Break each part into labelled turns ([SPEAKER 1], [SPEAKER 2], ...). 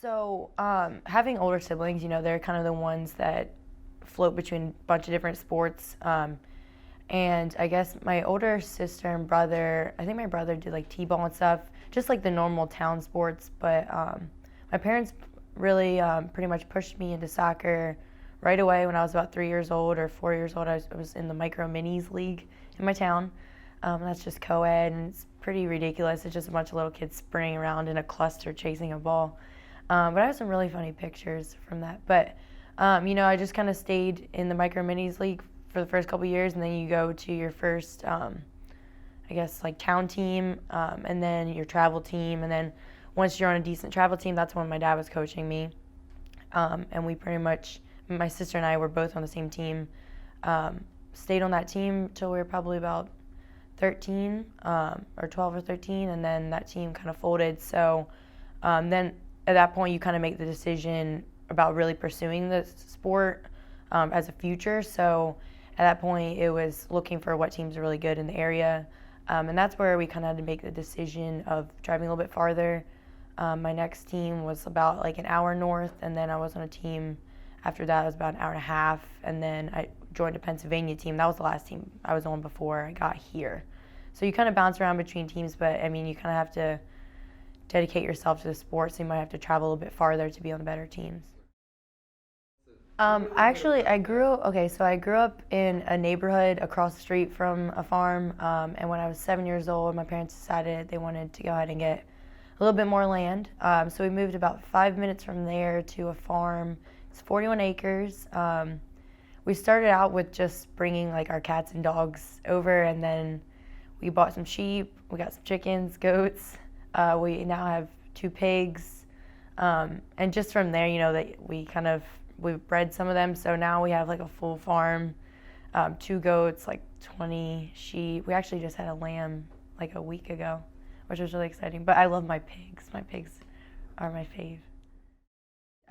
[SPEAKER 1] So, having older siblings, they're kind of the ones that float between a bunch of different sports. And I guess my older sister and brother, I think my brother did like t-ball and stuff, just like the normal town sports. But my parents really pretty much pushed me into soccer right away when I was about 3 years old or 4 years old. I was in the micro minis league in my town. That's just co-ed, and it's pretty ridiculous. It's just a bunch of little kids sprinting around in a cluster chasing a ball. But I have some really funny pictures from that. But I just kind of stayed in the micro minis league for the first couple years, and then you go to your first, I guess, like town team, and then your travel team, and then once you're on a decent travel team, that's when my dad was coaching me, and we pretty much, my sister and I were both on the same team, stayed on that team till we were probably about 13, or 12 or 13, and then that team kind of folded. So then at that point, you kind of make the decision about really pursuing the sport as a future. So at that point, it was looking for what teams are really good in the area. And that's where we kind of had to make the decision of driving a little bit farther. My next team was about like an hour north, and then I was on a team after that. It was about an hour and a half, and then I joined a Pennsylvania team. That was the last team I was on before I got here. So you kind of bounce around between teams, but I mean, you kind of have to dedicate yourself to the sport, so you might have to travel a little bit farther to be on the better teams. I grew up in a neighborhood across the street from a farm, and when I was 7 years old, my parents decided they wanted to go ahead and get a little bit more land. So we moved about 5 minutes from there to a farm. It's 41 acres. We started out with just bringing like our cats and dogs over, and then we bought some sheep, we got some chickens, goats. We now have 2 pigs, and just from there, that we've bred some of them, so now we have like a full farm, 2 goats, like 20 sheep. We actually just had a lamb like a week ago, which was really exciting. But I love my pigs. My pigs are my fave.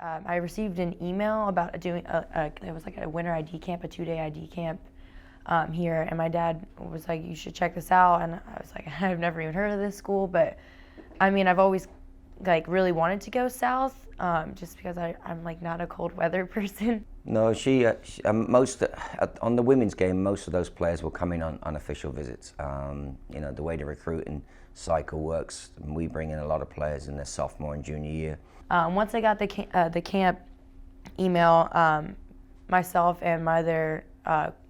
[SPEAKER 1] I received an email about doing it was like a winter ID camp, a 2-day ID camp here, and my dad was like, "You should check this out." And I was like, "I've never even heard of this school," but I mean, I've always like really wanted to go south, just because I'm like not a cold weather person.
[SPEAKER 2] No, on the women's game, most of those players will come in on unofficial visits. The way the recruiting cycle works, we bring in a lot of players in their sophomore and junior year.
[SPEAKER 1] Once I got the camp email, myself and my other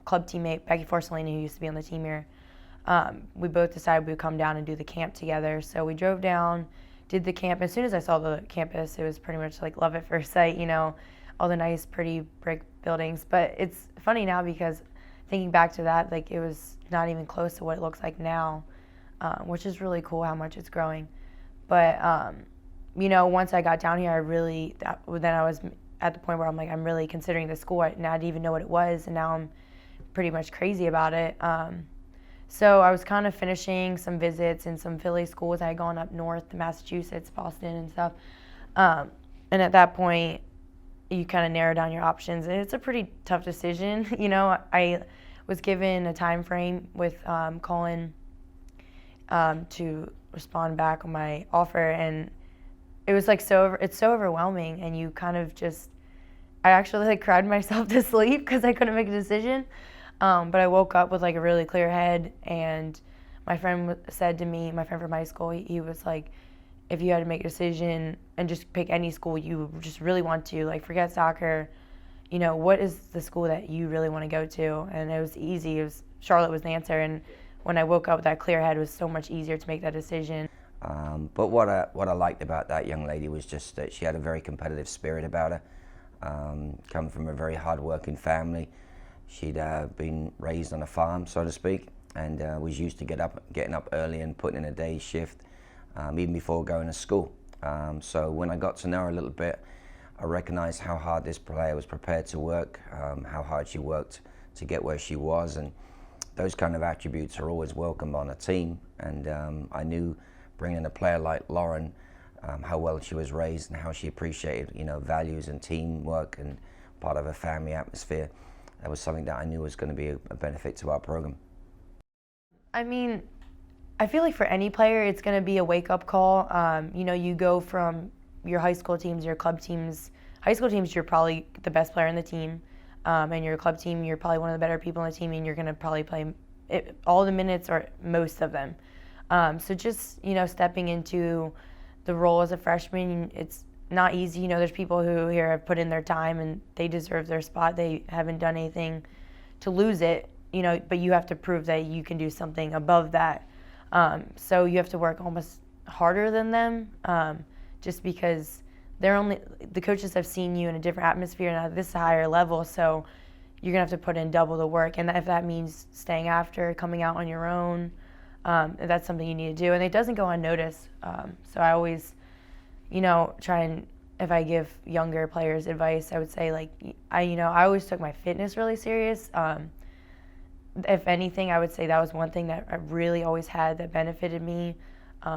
[SPEAKER 1] club teammate, Becky Forcellini, who used to be on the team here, we both decided we would come down and do the camp together. So we drove down, did the camp. As soon as I saw the campus, it was pretty much like love at first sight, all the nice, pretty brick buildings. But it's funny now because thinking back to that, like it was not even close to what it looks like now, which is really cool how much it's growing. But, once I got down here, then I was at the point where I'm like, I'm really considering the school, and I didn't even know what it was, and now I'm pretty much crazy about it. So I was kind of finishing some visits in some Philly schools. I had gone up north to Massachusetts, Boston, and stuff. And at that point, you kind of narrow down your options. And it's a pretty tough decision. I was given a time frame with Colin to respond back on my offer, and it was like it's so overwhelming, and you kind of just, I actually like cried myself to sleep because I couldn't make a decision. But I woke up with like a really clear head, and my friend said to me, my friend from high school, he was like, if you had to make a decision and just pick any school you just really want to, like forget soccer, what is the school that you really want to go to? And it was easy. Charlotte was the answer, and when I woke up with that clear head, it was so much easier to make that decision.
[SPEAKER 2] But what I liked about that young lady was just that she had a very competitive spirit about her. Come from a very hard-working family. She'd been raised on a farm, so to speak, and was used to getting up early and putting in a day's shift, even before going to school. So when I got to know her a little bit, I recognized how hard this player was prepared to work, how hard she worked to get where she was, and those kind of attributes are always welcome on a team. And I knew bringing a player like Loren, how well she was raised and how she appreciated, values and teamwork and part of a family atmosphere. That was something that I knew was going to be a benefit to our program.
[SPEAKER 1] I mean, I feel like for any player, it's going to be a wake-up call. You go from your high school teams, your club teams. High school teams, you're probably the best player in the team, and your club team, you're probably one of the better people in the team, and you're going to probably play all the minutes or most of them. So just, stepping into the role as a freshman, it's not easy. There's people who here have put in their time and they deserve their spot. They haven't done anything to lose it, but you have to prove that you can do something above that. So you have to work almost harder than them, just because the coaches have seen you in a different atmosphere and at this higher level, so you're gonna have to put in double the work. And if that means staying after, coming out on your own, that's something you need to do, and it doesn't go unnoticed. So I always, try and, if I give younger players advice, I would say I always took my fitness really serious. If anything, I would say that was one thing that I really always had that benefited me,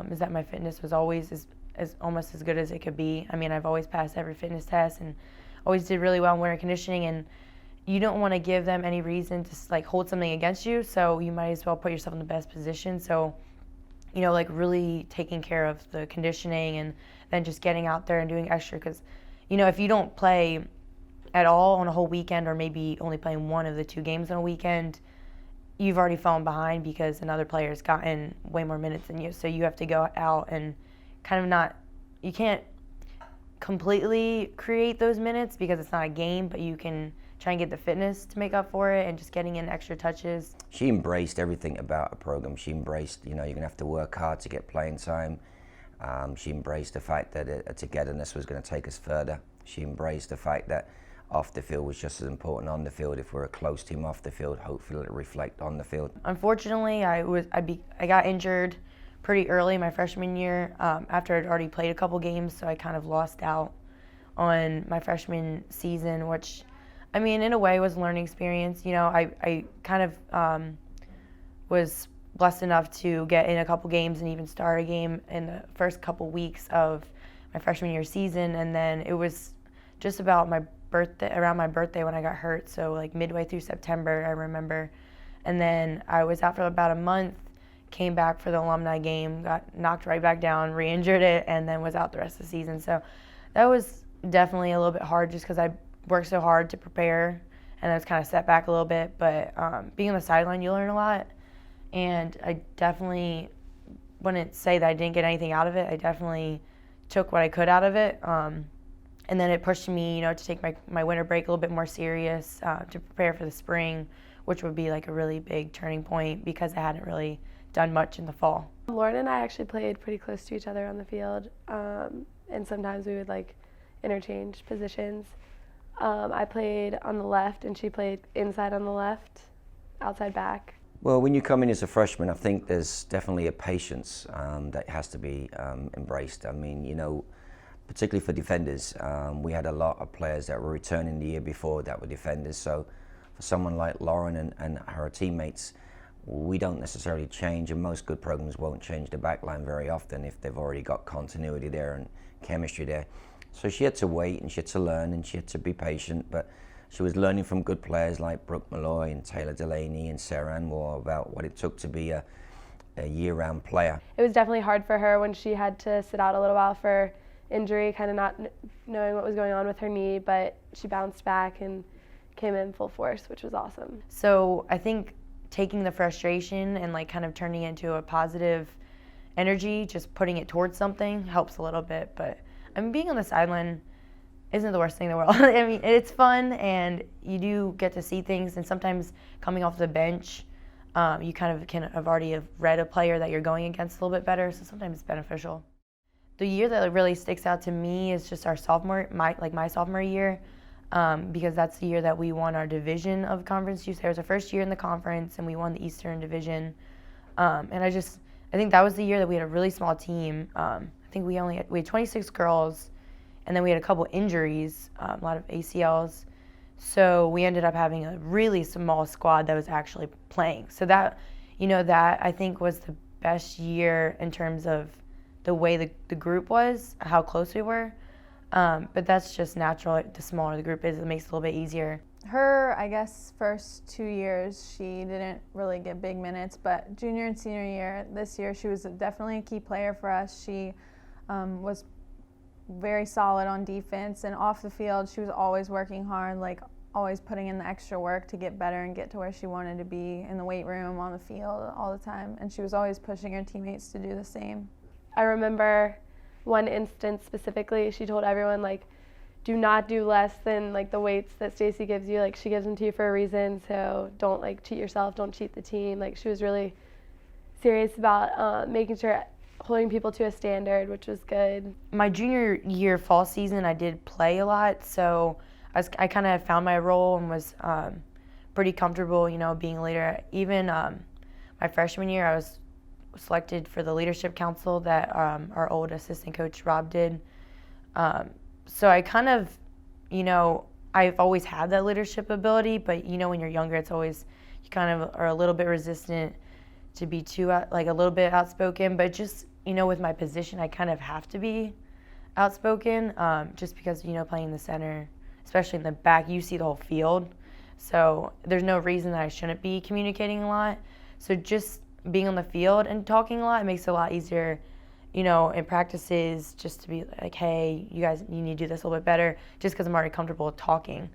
[SPEAKER 1] is that my fitness was always almost as good as it could be. I mean, I've always passed every fitness test and always did really well in winter conditioning, and you don't want to give them any reason to hold something against you, so you might as well put yourself in the best position. So, really taking care of the conditioning and then just getting out there and doing extra, because, if you don't play at all on a whole weekend, or maybe only playing one of the 2 games on a weekend, you've already fallen behind because another player's gotten way more minutes than you. So you have to go out and you can't completely create those minutes because it's not a game, but you can try and get the fitness to make up for it and just getting in extra touches.
[SPEAKER 2] She embraced everything about a program. She embraced, you're going to have to work hard to get playing time. She embraced the fact that a togetherness was going to take us further. She embraced the fact that off the field was just as important on the field. If we're a close team off the field, hopefully it'll reflect on the field.
[SPEAKER 1] Unfortunately, I got injured pretty early my freshman year, after I'd already played a couple games, so I kind of lost out on my freshman season, which, I mean, in a way was a learning experience. I kind of was blessed enough to get in a couple games and even start a game in the first couple weeks of my freshman year season, and then it was just about around my birthday when I got hurt, so midway through September, I remember. And then I was out for about a month, came back for the alumni game, got knocked right back down, re-injured it, and then was out the rest of the season. So that was definitely a little bit hard just because I worked so hard to prepare, and I was kind of set back a little bit. But being on the sideline, you learn a lot, and I definitely wouldn't say that I didn't get anything out of it. I definitely took what I could out of it. And then it pushed me, to take my winter break a little bit more serious, to prepare for the spring, which would be a really big turning point because I hadn't really done much in the fall.
[SPEAKER 3] Loren and I actually played pretty close to each other on the field, and sometimes we would interchange positions. I played on the left and she played inside on the left, outside back.
[SPEAKER 2] Well, when you come in as a freshman, I think there's definitely a patience that has to be embraced. I mean, particularly for defenders, we had a lot of players that were returning the year before that were defenders. So for someone like Loren and her teammates, we don't necessarily change, and most good programs won't change the back line very often if they've already got continuity there and chemistry there. So she had to wait and she had to learn and she had to be patient, but she was learning from good players like Brooke Malloy and Taylor Delaney and Sarah Anwar about what it took to be a year-round player.
[SPEAKER 3] It was definitely hard for her when she had to sit out a little while for injury, kind of not knowing what was going on with her knee, but she bounced back and came in full force, which was awesome.
[SPEAKER 1] So I think taking the frustration and kind of turning it into a positive energy, just putting it towards something helps a little bit. But I mean, being on the sideline isn't the worst thing in the world. I mean, it's fun and you do get to see things, and sometimes coming off the bench, you kind of have already read a player that you're going against a little bit better, so sometimes it's beneficial. The year that really sticks out to me is just our my sophomore year, because that's the year that we won our division of Conference USA. It was our first year in the conference, and we won the Eastern Division. And I think that was the year that we had a really small team. I think we had 26 girls, and then we had a couple injuries, a lot of ACLs. So we ended up having a really small squad that was actually playing. So that I think was the best year in terms of the way the group was, how close we were. But that's just natural. The smaller the group is, it makes it a little bit easier.
[SPEAKER 4] Her, I guess, first 2 years, she didn't really get big minutes, but junior and senior year, this year, she was definitely a key player for us. She was very solid on defense, and off the field she was always working hard, like always putting in the extra work to get better and get to where she wanted to be in the weight room, on the field, all the time. And she was always pushing her teammates to do the same.
[SPEAKER 3] I remember one instance specifically, she told everyone, like, do not do less than like the weights that Stacy gives you. Like, she gives them to you for a reason, so don't like cheat yourself, don't cheat the team. Like, she was really serious about making sure holding people to a standard, which was good.
[SPEAKER 1] My junior year fall season, I did play a lot, so I kind of found my role and was pretty comfortable, you know, being a leader. Even my freshman year, I was selected for the leadership council that our old assistant coach Rob did. So I kind of, you know, I've always had that leadership ability, but you know, when you're younger, it's always, you kind of are a little bit resistant to be too, like a little bit outspoken, but just, you know, with my position, I kind of have to be outspoken, just because, you know, playing the center, especially in the back, you see the whole field. So there's no reason that I shouldn't be communicating a lot. So just being on the field and talking a lot, it makes it a lot easier, you know, in practices, just to be like, hey, you guys, you need to do this a little bit better, just because I'm already comfortable with talking.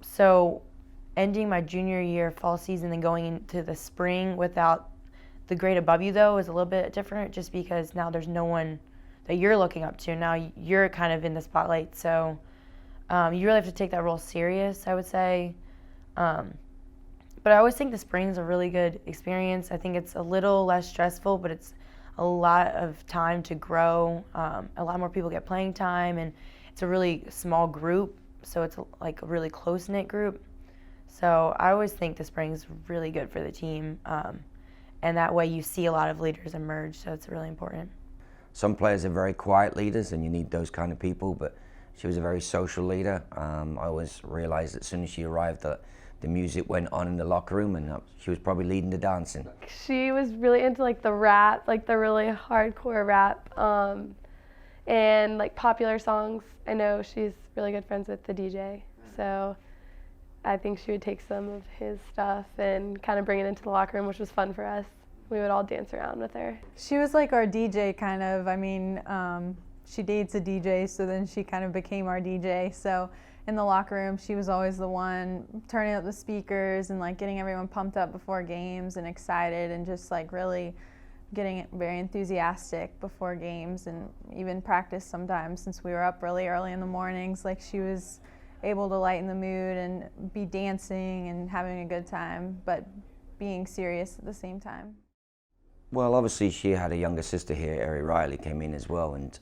[SPEAKER 1] So ending my junior year fall season and going into the spring without the grade above you, though, is a little bit different, just because now there's no one that you're looking up to. Now you're kind of in the spotlight, so you really have to take that role serious, I would say. But I always think the spring is a really good experience. I think it's a little less stressful, but it's a lot of time to grow. A lot more people get playing time, and it's a really small group, so it's like a really close-knit group. So I always think the spring is really good for the team, and that way you see a lot of leaders emerge, so it's really important.
[SPEAKER 2] Some players are very quiet leaders, and you need those kind of people, but she was a very social leader. I always realized as soon as she arrived that the music went on in the locker room, and she was probably leading the dancing.
[SPEAKER 3] She was really into like the rap, like the really hardcore rap, and like popular songs. I know she's really good friends with the DJ, so I think she would take some of his stuff and kind of bring it into the locker room, which was fun for us. We would all dance around with her.
[SPEAKER 4] She was like our DJ, kind of. I mean, she dates a DJ, so then she kind of became our DJ. So in the locker room, she was always the one turning up the speakers and like getting everyone pumped up before games and excited, and just like really getting very enthusiastic before games, and even practice sometimes, since we were up really early in the mornings. Like, she was able to lighten the mood and be dancing and having a good time, but being serious at the same time.
[SPEAKER 2] Well, obviously she had a younger sister here, Loren Reilley, came in as well, and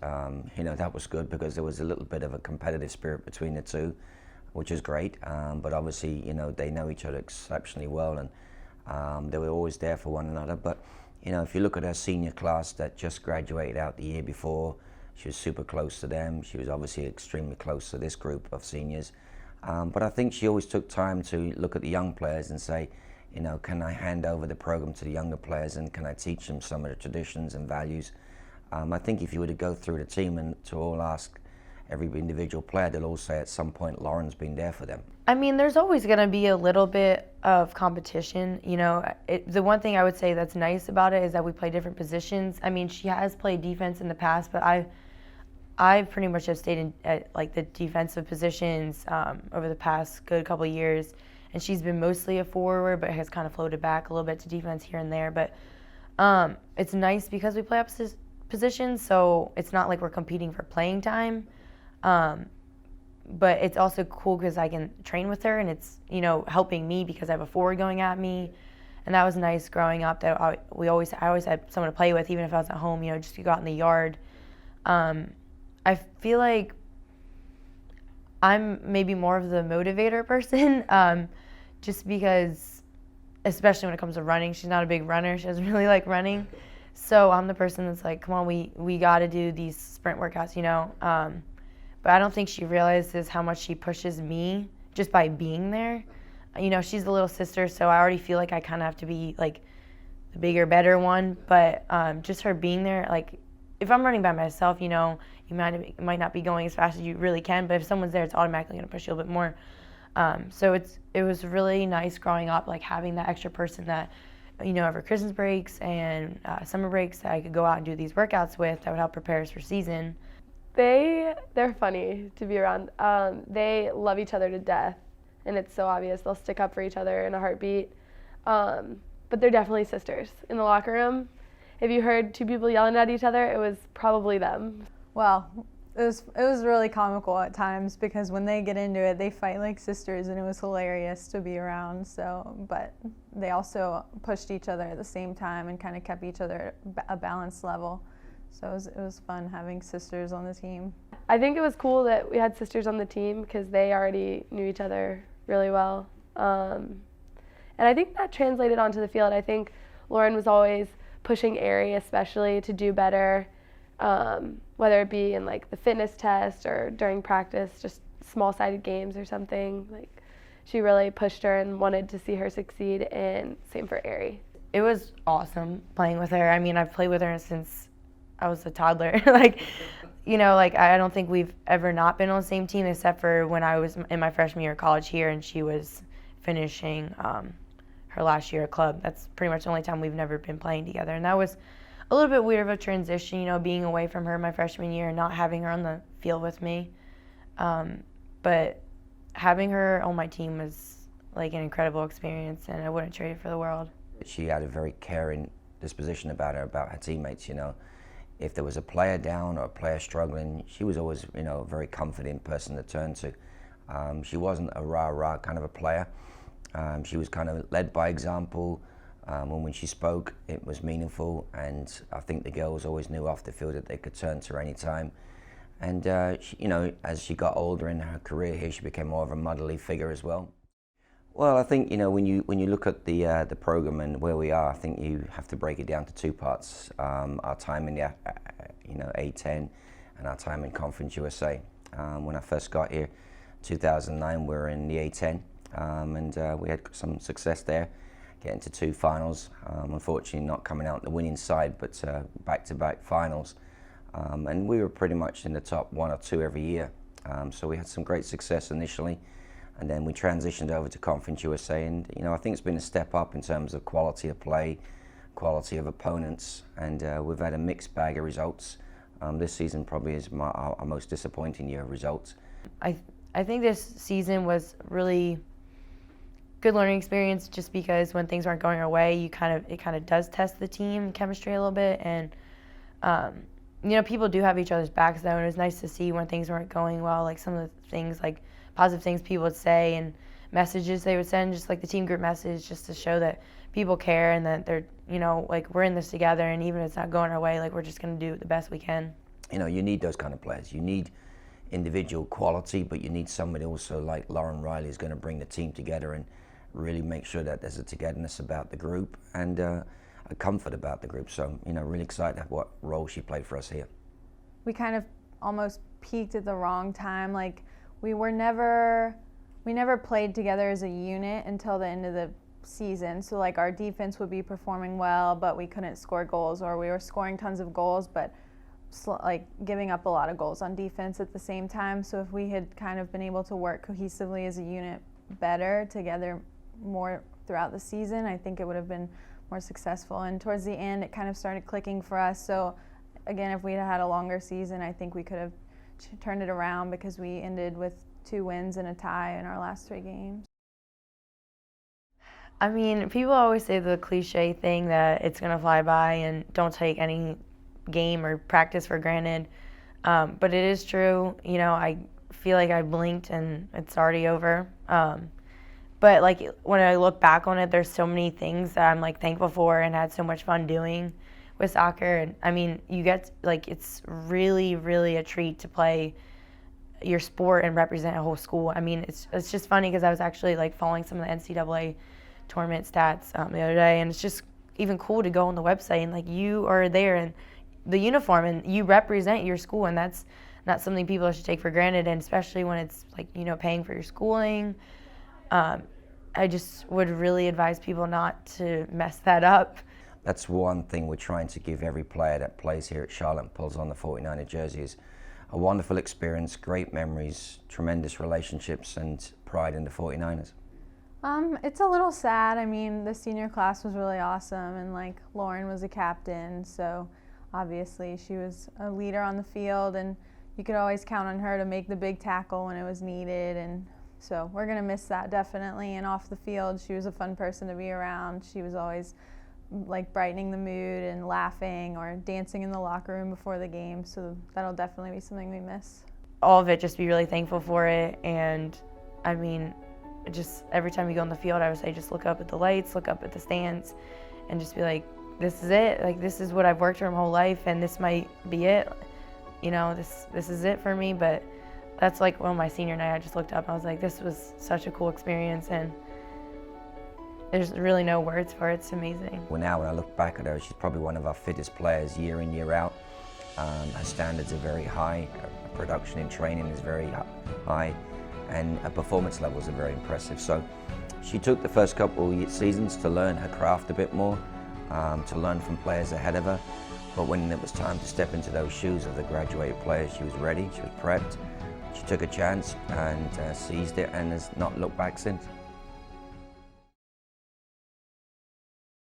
[SPEAKER 2] you know, that was good because there was a little bit of a competitive spirit between the two, which is great. But obviously, you know, they know each other exceptionally well, and they were always there for one another. But you know, if you look at her senior class that just graduated out the year before, she was super close to them. She was obviously extremely close to this group of seniors. But I think she always took time to look at the young players and say, you know, can I hand over the program to the younger players, and can I teach them some of the traditions and values? I think if you were to go through the team and to all ask every individual player, they'll all say at some point Loren's been there for them.
[SPEAKER 1] I mean, there's always going to be a little bit of competition. You know, the one thing I would say that's nice about it is that we play different positions. I mean, she has played defense in the past, but I pretty much have stayed at like the defensive positions over the past good couple of years. And she's been mostly a forward, but has kind of floated back a little bit to defense here and there. But it's nice because we play opposite positions, so it's not like we're competing for playing time. But it's also cool because I can train with her, and it's, you know, helping me because I have a forward going at me. And that was nice growing up, that I always had someone to play with, even if I was at home, you know, just to go out in the yard. I feel like I'm maybe more of the motivator person, just because, especially when it comes to running, she's not a big runner. She doesn't really like running. So I'm the person that's like, come on, we got to do these sprint workouts, you know. But I don't think she realizes how much she pushes me just by being there. You know, she's the little sister, so I already feel like I kind of have to be like the bigger, better one. But just her being there, like, if I'm running by myself, you know, you might not be going as fast as you really can, but if someone's there, it's automatically going to push you a little bit more. So it was really nice growing up, like having that extra person that, you know, over Christmas breaks and summer breaks that I could go out and do these workouts with that would help prepare us for season.
[SPEAKER 3] They're funny to be around. They love each other to death, and it's so obvious. They'll stick up for each other in a heartbeat. But they're definitely sisters. In the locker room, if you heard two people yelling at each other, it was probably them.
[SPEAKER 4] Well, it was really comical at times because when they get into it, they fight like sisters, and it was hilarious to be around. So, but they also pushed each other at the same time and kind of kept each other at a balanced level. So it was fun having sisters on the team.
[SPEAKER 3] I think it was cool that we had sisters on the team because they already knew each other really well. And I think that translated onto the field. I think Loren was always pushing Ari especially to do better, whether it be in like the fitness test or during practice, just small-sided games or something. Like she really pushed her and wanted to see her succeed, and same for Ari.
[SPEAKER 1] It was awesome playing with her. I mean, I've played with her since I was a toddler. Like, you know, like I don't think we've ever not been on the same team except for when I was in my freshman year of college here and she was finishing her last year at club. That's pretty much the only time we've never been playing together. And that was a little bit weird of a transition, you know, being away from her my freshman year and not having her on the field with me. But having her on my team was like an incredible experience, and I wouldn't trade it for the world.
[SPEAKER 2] She had a very caring disposition about her teammates, you know. If there was a player down or a player struggling, she was always, you know, a very comforting person to turn to. She wasn't a rah-rah kind of a player. She was kind of led by example. When she spoke, it was meaningful, and I think the girls always knew off the field that they could turn to her any time. And she, you know, as she got older in her career here, she became more of a motherly figure as well. Well, I think, you know, when you look at the program and where we are, I think you have to break it down to two parts: our time in the A10 and our time in Conference USA. When I first got here, 2009, we were in the A10, and we had some success there, getting to two finals. Unfortunately, not coming out the winning side, but back-to-back finals. And we were pretty much in the top one or two every year. So we had some great success initially. And then we transitioned over to Conference USA, and you know, I think it's been a step up in terms of quality of play, quality of opponents, and we've had a mixed bag of results. This season probably is our most disappointing year of results.
[SPEAKER 1] I think this season was really good learning experience, just because when things aren't going our way, it kind of does test the team chemistry a little bit, and you know, people do have each other's backs though, and it was nice to see when things weren't going well, like some of the things, like positive things people would say and messages they would send, just like the team group message, just to show that people care and that they're, you know, like we're in this together, and even if it's not going our way, like we're just going to do the best we can. You know,
[SPEAKER 2] you need those kind of players. You need individual quality, but you need somebody also like Loren Reilley is going to bring the team together and really make sure that there's a togetherness about the group and a comfort about the group. So, you know, really excited at what role she played for us here.
[SPEAKER 4] We kind of almost peaked at the wrong time. Like we never played together as a unit until the end of the season. So like our defense would be performing well, but we couldn't score goals, or we were scoring tons of goals, but like giving up a lot of goals on defense at the same time. So if we had kind of been able to work cohesively as a unit better together more throughout the season, I think it would have been more successful. And towards the end, it kind of started clicking for us. So again, if we had had a longer season, I think we could have turned it around, because we ended with 2 wins and a tie in our last 3 games.
[SPEAKER 1] I mean, people always say the cliche thing that it's going to fly by and don't take any game or practice for granted. But it is true. You know, I feel like I blinked and it's already over. But like when I look back on it, there's so many things that I'm like thankful for and had so much fun doing with soccer. And I mean, you get like, it's really, really a treat to play your sport and represent a whole school. I mean, it's just funny because I was actually like following some of the NCAA tournament stats the other day, and it's just even cool to go on the website and like you are there in the uniform and you represent your school, and that's not something people should take for granted, and especially when it's like, you know, paying for your schooling. I just would really advise people not to mess that up.
[SPEAKER 2] That's one thing we're trying to give every player that plays here at Charlotte and pulls on the 49er jersey, is a wonderful experience, great memories, tremendous relationships, and pride in the 49ers.
[SPEAKER 4] It's a little sad. I mean, the senior class was really awesome, and like Loren was a captain, so obviously she was a leader on the field, and you could always count on her to make the big tackle when it was needed, and so we're going to miss that definitely. And off the field, she was a fun person to be around. She was always like brightening the mood and laughing or dancing in the locker room before the game, so that'll definitely be something we miss.
[SPEAKER 1] All of it, just be really thankful for it. And I mean, just every time you go on the field, I would say just look up at the lights, look up at the stands, and just be like, this is it. Like, this is what I've worked for my whole life, and this might be it. You know, this is it for me. But that's like on my senior night, I just looked up and I was like, this was such a cool experience, and there's really no words for it. It's amazing.
[SPEAKER 2] Well, now when I look back at her, she's probably one of our fittest players year in, year out. Her standards are very high, her production in training is very high, and her performance levels are very impressive. So she took the first couple of seasons to learn her craft a bit more, to learn from players ahead of her. But when it was time to step into those shoes of the graduated players, she was ready, she was prepped. She took a chance and seized it and has not looked back since.